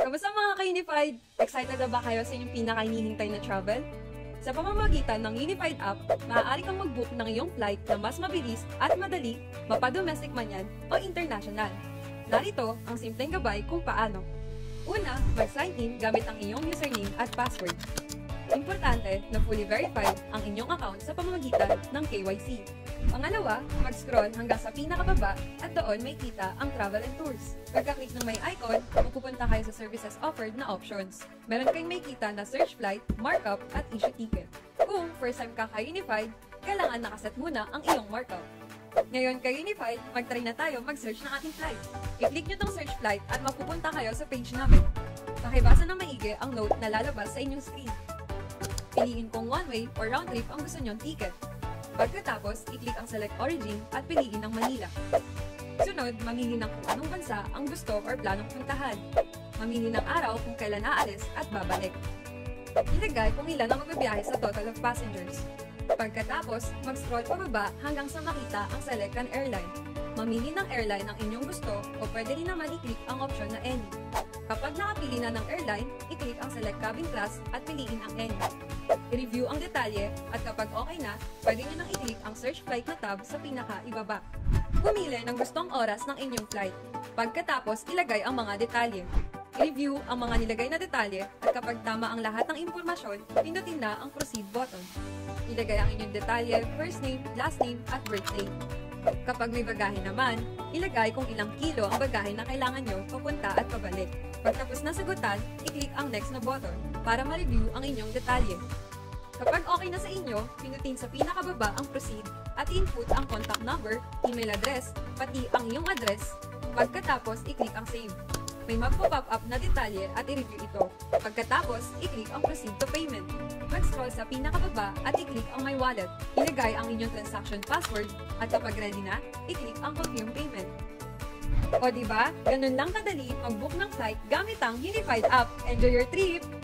Kamusta mga ka-Unified? Excited na ba kayo sa inyong pinaka-hinihintay na travel? Sa pamamagitan ng Unified app, maaari kang mag-book ng iyong flight na mas mabilis at madali, mapa-domestic man yan o international. Narito ang simpleng gabay kung paano. Una, mag-sign in gamit ang iyong username at password. Importante na fully verified ang inyong account sa pamamagitan ng KYC. Pangalawa, mag-scroll hanggang sa pinakababa at doon may kita ang travel and tours. Pagka-click ng may icon, pupunta kayo sa services offered na options. Meron kayong may kita na search flight, markup, at issue ticket. Kung first time ka ka-Unified, kailangan nakaset muna ang iyong markup. Ngayon ka-Unified, mag-try na tayo mag-search ng ating flight. I-click nyo tong search flight at mapupunta kayo sa page namin. Pakibasa ng maigi ang note na lalabas sa inyong screen. Piliin kung one-way or round-trip ang gusto nyong ticket. Pagkatapos, i-click ang Select Origin at piliin ang Manila. Sunod, mamili ng kung anong bansa ang gusto or planong puntahan. Mamili ng araw kung kailan aalis at babalik. Ilagay kung ilan ang magbabiyahe sa total of passengers. Pagkatapos, mag-scroll pababa hanggang sa makita ang Select an Airline. Mamili ng airline ang inyong gusto o pwede rin naman i-click ang option na Any. Kapag nakapili na ng airline, i-click ang Select Cabin Class at piliin ang Any. I-review ang detalye at kapag okay na, pwede nyo nang i-click ang Search Flight na tab sa pinaka-ibaba. Pumili ng gustong oras ng inyong flight. Pagkatapos, ilagay ang mga detalye. I-review ang mga nilagay na detalye at kapag tama ang lahat ng impormasyon, pindutin na ang Proceed button. Ilagay ang inyong detalye, first name, last name, at birthday. Kapag may bagahe naman, ilagay kung ilang kilo ang bagahe na kailangan nyo papunta at pabalik. Pagtapos na sagutan, i-click ang next na button para ma-review ang inyong detalye. Kapag okay na sa inyo, pinutin sa pinakababa ang proceed at input ang contact number, email address, pati ang iyong address. Pagkatapos, i-click ang save. May magpo-pop up na detalye at i-review ito. Pagkatapos, i-click ang proceed to payment. Mag-scroll sa pinakababa at i-click ang my wallet. Ilagay ang inyong transaction password at kapag ready na, i-click ang confirm payment. O diba, ganun lang kadali mag-book ng flight gamit ang Unified app. Enjoy your trip!